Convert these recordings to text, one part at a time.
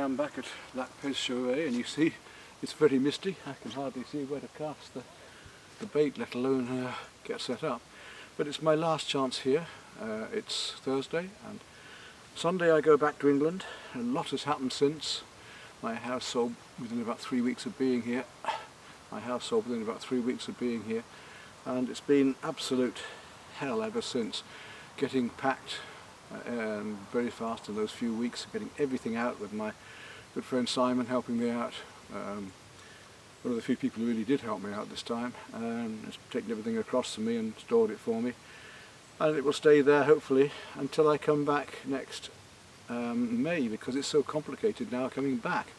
I'm back at that Creuse chauvet, and you see it's very misty. I can hardly see where to cast the bait, let alone get set up. But it's my last chance here. It's Thursday, and Sunday I go back to England. A lot has happened since. My house sold within about 3 weeks of being here. And it's been absolute hell ever since. Getting packed very fast in those few weeks, getting everything out with my good friend Simon helping me out. One of the few people who really did help me out this time, and has taken everything across to me and stored it for me. And it will stay there hopefully until I come back next May, because it's so complicated now coming back.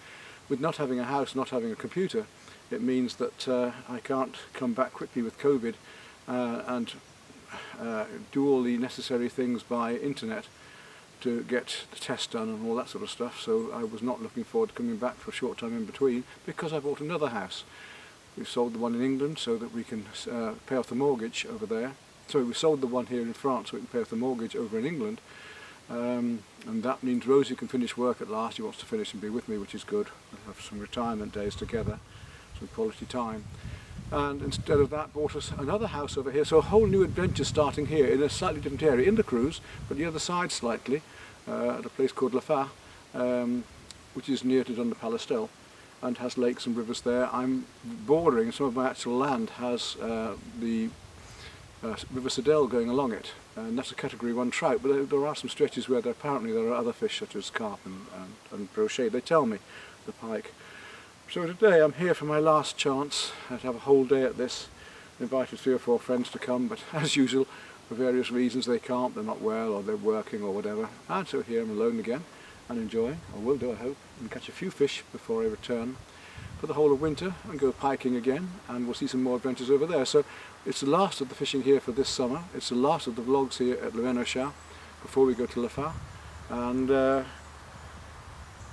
With not having a house, not having a computer, it means that I can't come back quickly with COVID and do all the necessary things by internet to get the test done and all that sort of stuff. So I was not looking forward to coming back for a short time in between, because I bought another house. We've sold the one in England so that we can pay off the mortgage over there. So we sold the one here in France so we can pay off the mortgage over in England. And that means Rosie can finish work at last. She wants to finish and be with me, which is good. We'll have some retirement days together, some quality time. And instead of that, bought us another house over here. So a whole new adventure starting here in a slightly different area, in the Creuse, but the other side slightly, at a place called Le which is near to Palestel, and has lakes and rivers there. I'm bordering, some of my actual land has the River Sedel going along it, and that's a category 1 trout, but there are some stretches where apparently there are other fish such as carp and brochet, they tell me, the pike. So today I'm here for my last chance to have a whole day at this. I invited 3 or 4 friends to come, but as usual, for various reasons they can't, they're not well or they're working or whatever. And so here I'm alone again and enjoying, or will do I hope, and catch a few fish before I return for the whole of winter and go piking again, and we'll see some more adventures over there. So it's the last of the fishing here for this summer. It's the last of the vlogs here at Le before we go to Le and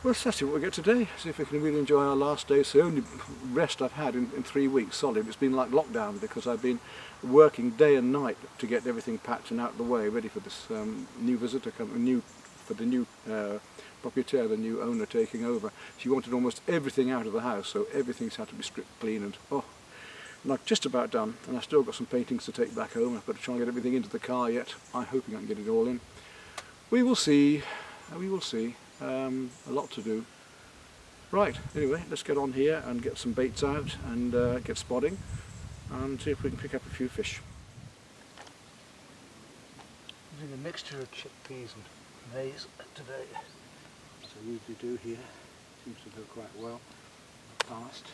we'll see what we get today, see if we can really enjoy our last day. It's the only rest I've had in 3 weeks solid. It's been like lockdown because I've been working day and night to get everything packed and out of the way, ready for this new visitor coming, for the new proprietaire, the new owner taking over. She wanted almost everything out of the house, so everything's had to be stripped clean, and I'm just about done, and I've still got some paintings to take back home. I've got to try and get everything into the car yet. I'm hoping I can get it all in. We will see, a lot to do. Right, anyway, let's get on here and get some baits out and get spotting and see if we can pick up a few fish. Using a mixture of chickpeas and maize today, as I usually do here. Seems to go quite well. Past.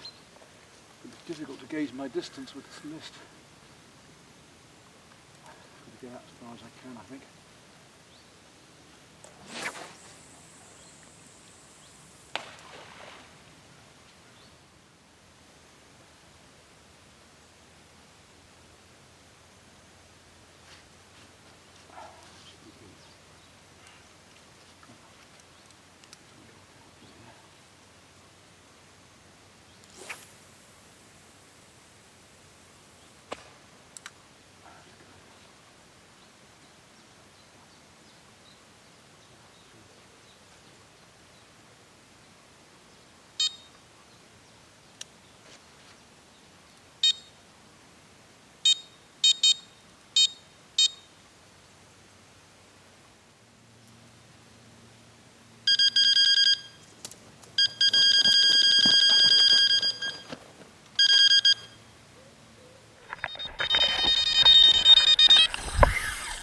It's difficult to gauge my distance with this mist. I've got to get out as far as I can, I think.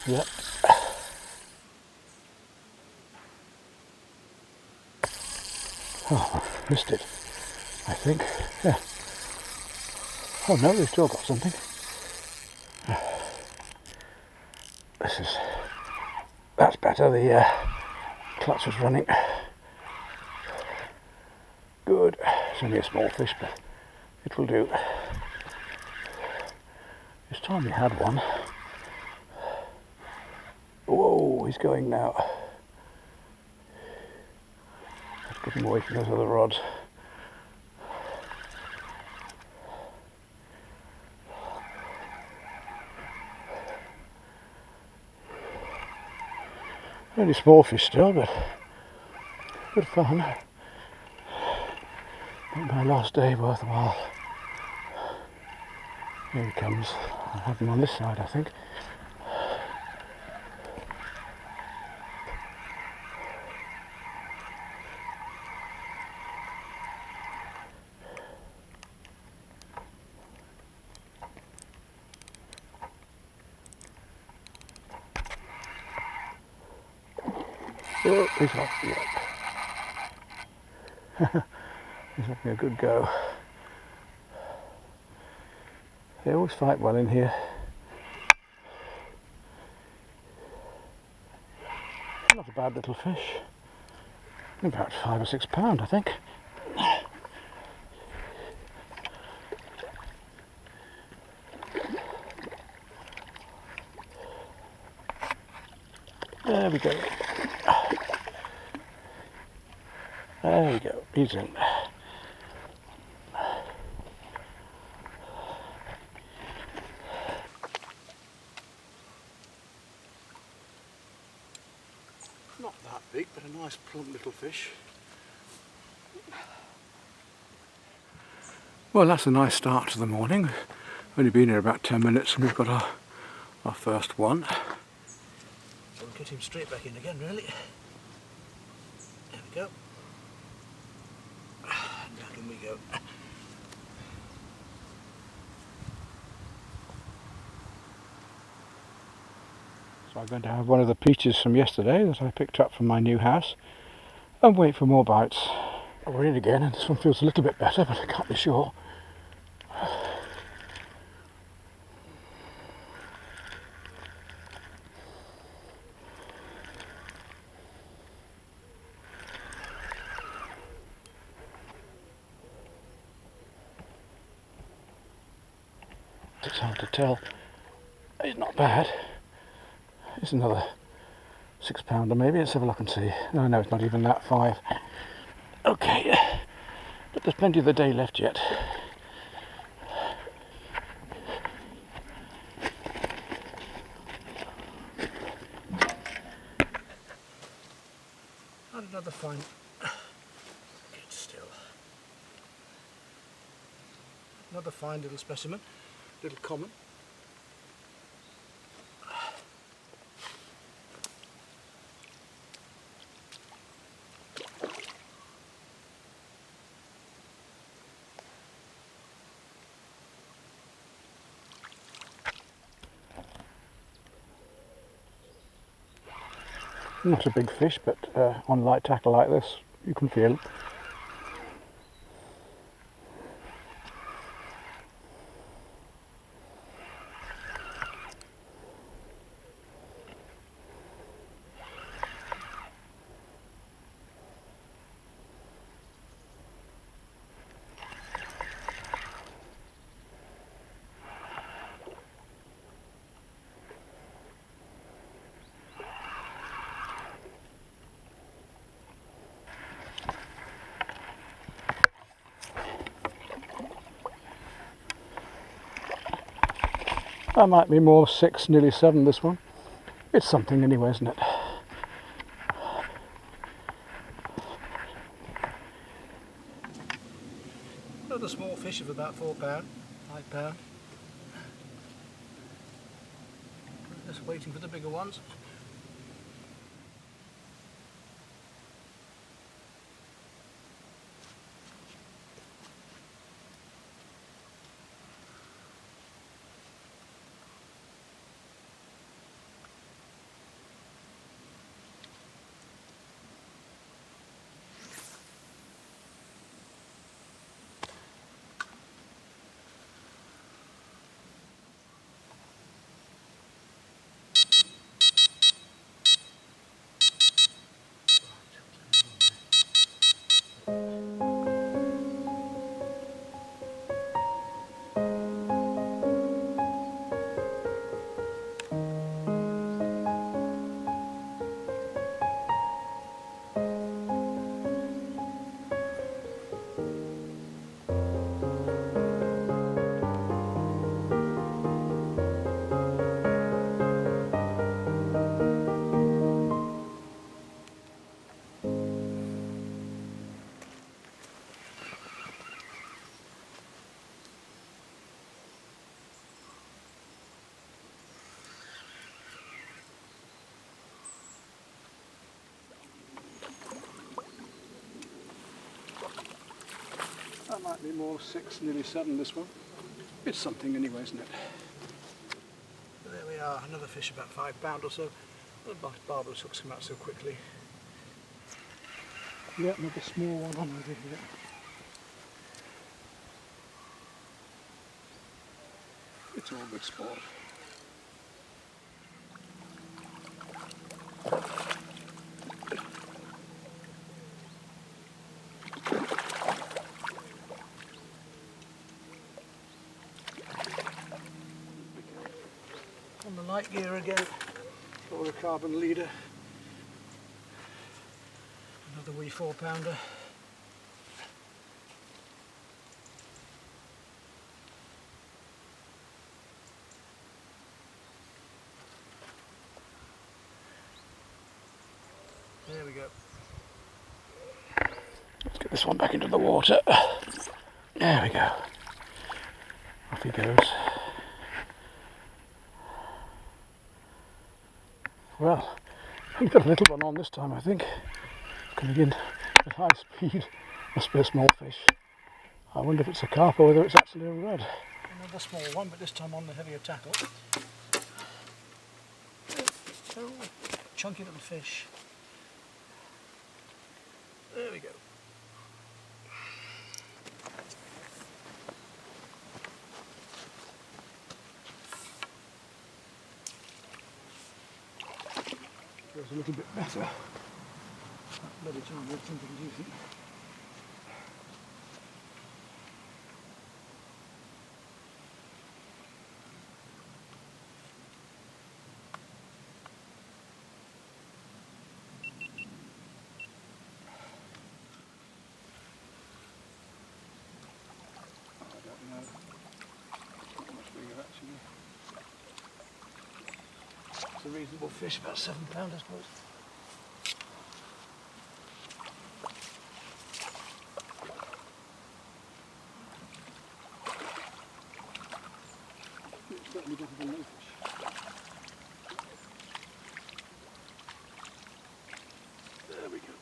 Yep. Oh, I've missed it, I think. Yeah. Oh no, they've still got something. That's better, the clutch was running. Good. It's only a small fish, but it will do. This time we had one. Whoa, he's going now. Let's get him away from those other rods. Only small fish still, but good fun. Make my last day worthwhile. Here he comes. I'll have him on this side, I think. Oh, he's off. Yep. He's having a good go. They always fight well in here. Not a bad little fish. About 5 or 6 pound, I think. There we go. There we go. He's in. Not that big, but a nice plump little fish. Well, that's a nice start to the morning. Only been here about 10 minutes and we've got our first one. So we'll get him straight back in again, really. There we go. And back in we go. So I'm going to have one of the peaches from yesterday that I picked up from my new house and wait for more bites. We're in again and this one feels a little bit better, but I can't be sure. It's hard to tell. It's not bad. It's another 6 pounder maybe. Let's have a look and see. No, it's not even that. 5. Okay, but there's plenty of the day left yet. And another fine. Get still. Another fine little specimen, little common. Not a big fish, but on light tackle like this, you can feel it. That might be more 6, nearly 7 this one. It's something anyway, isn't it? Another small fish of about 4 pound, 5 pound. Just waiting for the bigger ones. Slightly more, 6, nearly 7 this one. It's something anyway, isn't it? But there we are, another fish about 5 pound or so. The barbless hooks come out so quickly. Yeah, another small one on over here. It's all good sport. On the light gear again, or a carbon leader. Another wee 4 pounder. There we go. Let's get this one back into the water. There we go. Off he goes. Well, he's got a little one on this time, I think. Coming in at high speed. Must be a small fish. I wonder if it's a carp or whether it's actually a red. Another small one, but this time on the heavier tackle. Oh, chunky little fish. There we go. Goes a little bit better. That bloody time with something decent. It's a reasonable fish, about 7 pound I suppose. It's certainly better than no fish. There we go.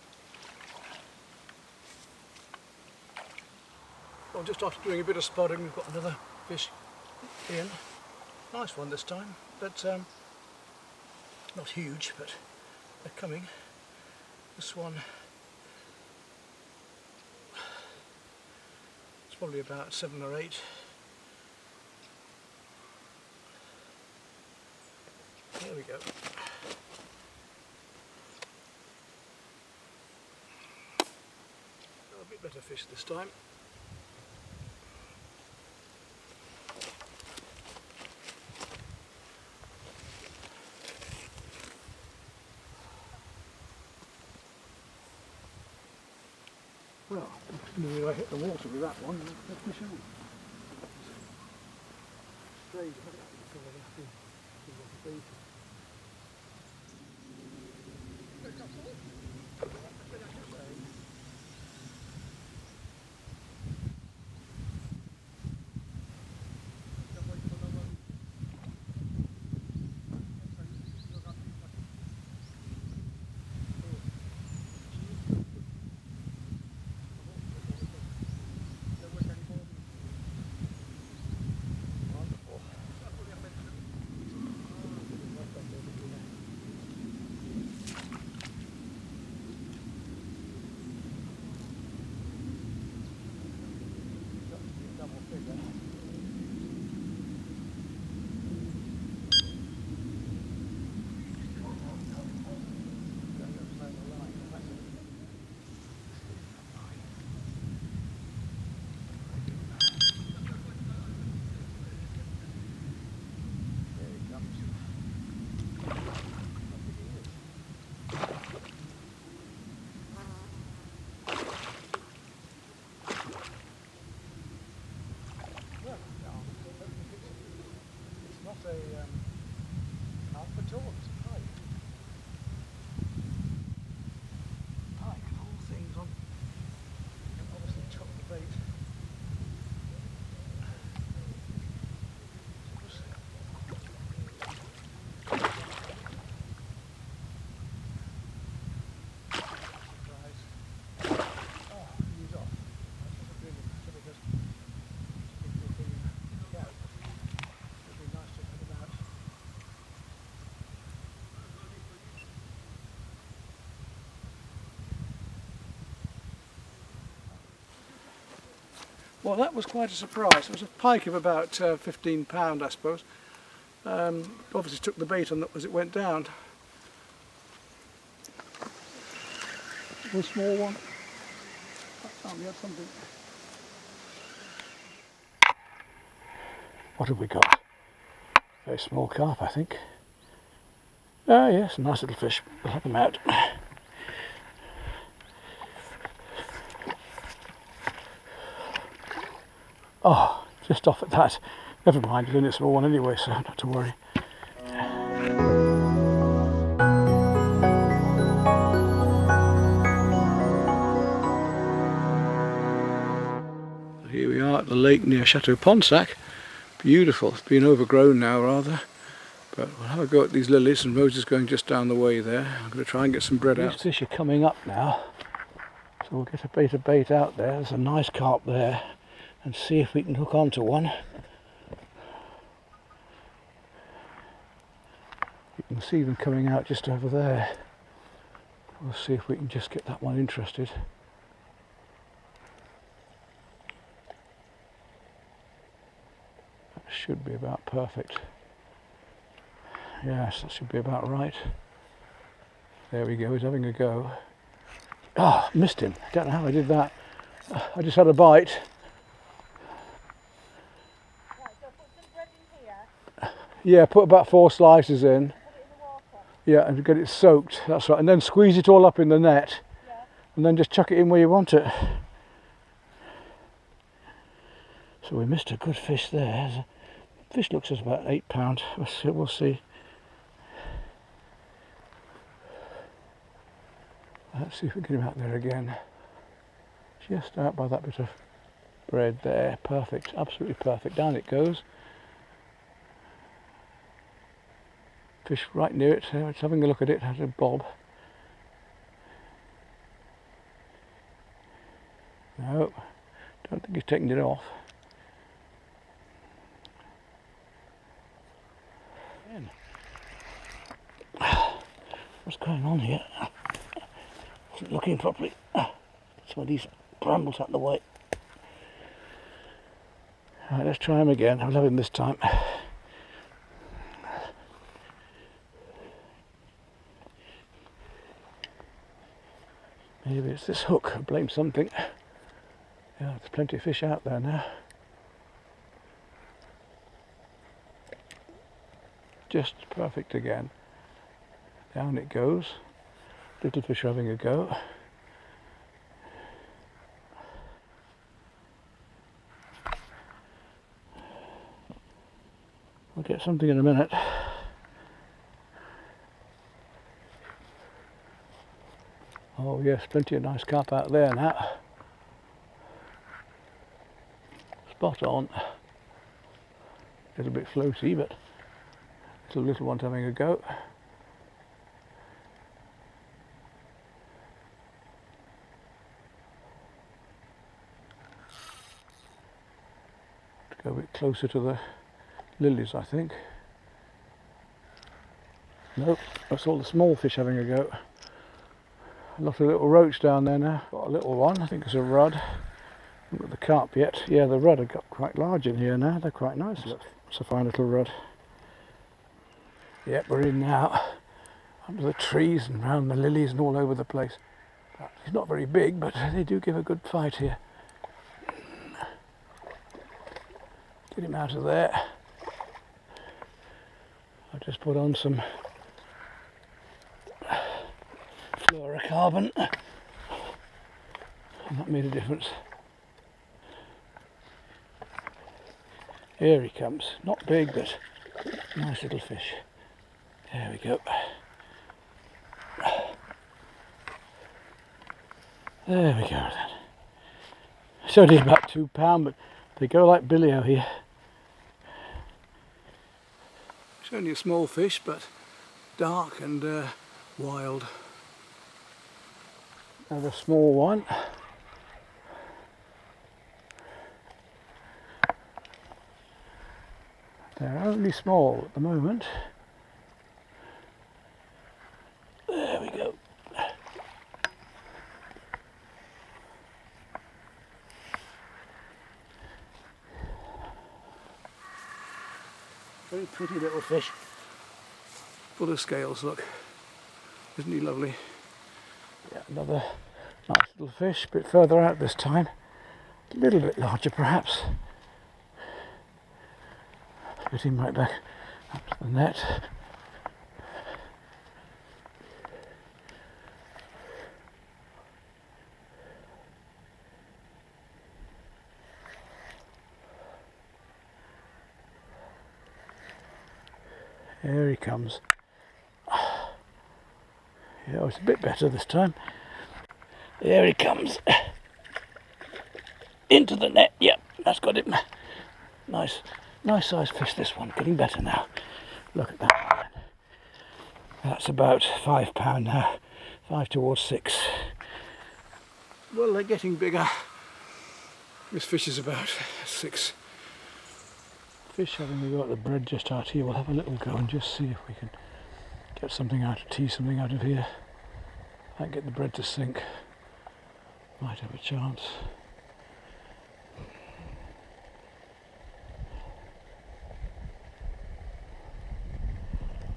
Well, just after doing a bit of spotting, we've got another fish in. Nice one this time, but not huge, but they're coming. This one is probably about 7 or 8. There we go. A bit better fish this time. Well, if I hit the water with that one, let me show you. Strange, Well, that was quite a surprise. It was a pike of about £15, I suppose. Obviously took the bait on as it went down. One small one. We had something. What have we got? Very small carp, I think. Ah, yes, a nice little fish. We'll have them out. Oh, just off at that. Never mind, it's only a small one anyway, so not to worry. Here we are at the lake near Chateau Ponsac. Beautiful. It's been overgrown now rather. But we'll have a go at these lilies, and Rose is going just down the way there. I'm going to try and get some bread out. These fish are coming up now, so we'll get a bait of bait out there. There's a nice carp there, and see if we can hook onto one. You can see them coming out just over there. We'll see if we can just get that one interested. That should be about perfect. Yes, that should be about right. There we go, he's having a go. Ah, missed him. I don't know how I did that. I just had a bite. Right, so put some bread in here. Yeah, put about 4 slices in. Put it in the water. Yeah, and get it soaked, that's right. And then squeeze it all up in the net. Yeah. And then just chuck it in where you want it. So we missed a good fish there. The fish looks as about £8. We'll see. Let's see if we can get him out there again. Just out by that bit of bread there. Perfect, absolutely perfect. Down it goes. Fish right near it. It's having a look at it. Has a bob. No, don't think he's taking it off. What's going on here? Isn't looking properly. Some of these brambles out of the way. Right, let's try him again. I'll have him this time. Maybe it's this hook. I blame something. Yeah, there's plenty of fish out there now. Just perfect again. Down it goes. Little fish are having a go. We'll get something in a minute. Oh yes, plenty of nice carp out there now. Spot on. A little bit floaty, but little one's having a go. Go a bit closer to the lilies, I think. Nope, that's all the small fish having a go. A lot of little roach down there now. Got a little one, I think it's a rudd. Haven't got the carp yet. Yeah, the rudd have got quite large in here now. They're quite nice. It's a fine little rudd. Yep, we're in now. Under the trees and round the lilies and all over the place. He's not very big, but they do give a good fight here. Get him out of there. I'll just put on some fluorocarbon, and that made a difference. Here he comes. Not big, but nice little fish. There we go. There we go then. It's only about £2, but they go like billy-o here. It's only a small fish, but dark and wild. Another small one. They're only small at the moment. There we go. Very pretty little fish. Full of scales, look. Isn't he lovely? Yeah, another nice little fish, a bit further out this time. A little bit larger perhaps. Fitting right back up to the net. Here he comes. Yeah, it's a bit better this time. There he comes. Into the net. Yep, that's got him. Nice sized fish this one. Getting better now. Look at that. That's about £5 now. 5 towards 6. Well, they're getting bigger. This fish is about 6. Fish having got the bread just out here. We'll have a little go and just see if we can get something out, tease something out of here. Might get the bread to sink. Might have a chance.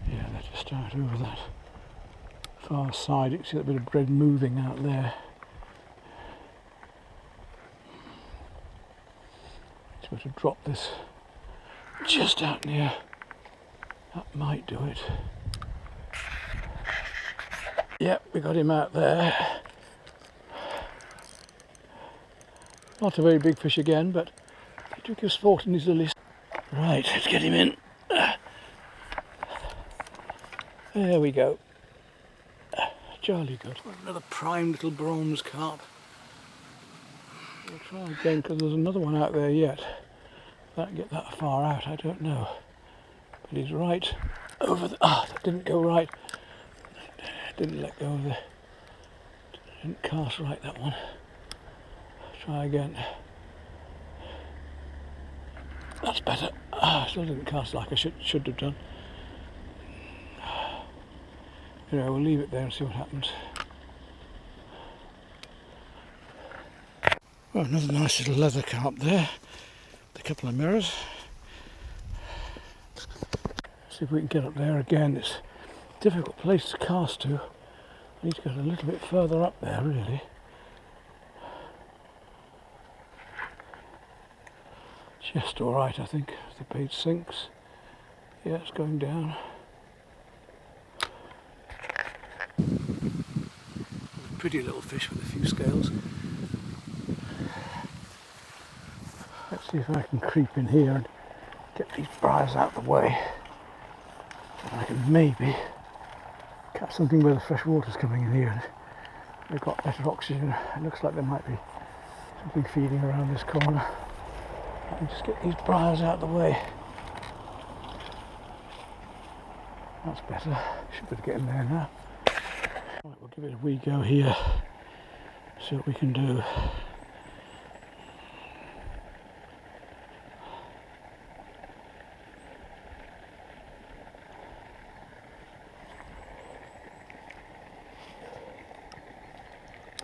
Yeah, they're just out over that far side. You can see that bit of bread moving out there. Just got to drop this just out near. That might do it. Yep, we got him out there. Not a very big fish again, but he took his sport in his lilies. Right, let's get him in. There we go. Jolly good. Another prime little bronze carp. We'll try again because there's another one out there yet. That get that far out, I don't know. But he's right over the... Ah, that didn't go right. Didn't let go of the... Didn't cast right, that one. Try again. That's better. Ah, still didn't cast like I should have done. Anyway, we'll leave it there and see what happens. Well, another nice little leather carp there. A couple of mirrors. See if we can get up there again. It's a difficult place to cast to. I need to go a little bit further up there, really. Just alright, I think. The bait sinks. Yeah, it's going down. Pretty little fish with a few scales. Let's see if I can creep in here and get these briars out of the way. And I can maybe catch something where the fresh water's coming in here. They've got better oxygen. It looks like there might be something feeding around this corner. I can just get these briars out of the way. That's better. Should be able to get in there now. Right, we'll give it a wee go here. See what we can do.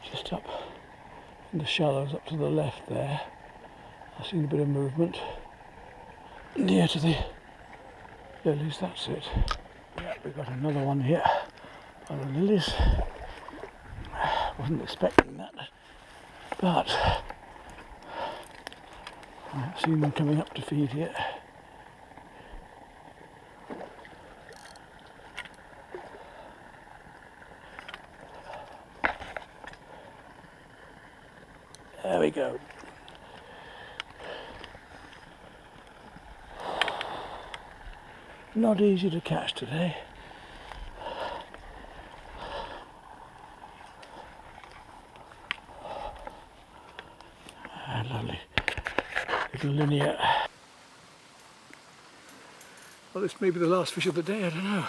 Just up in the shallows up to the left there. I've seen a bit of movement. Near to the lilies, that's it. Yeah, we've got another one here on the lilies. Wasn't expecting that, but I haven't seen them coming up to feed yet. There we go. Not easy to catch today. Lovely little linear. Well, this may be the last fish of the day, I don't know.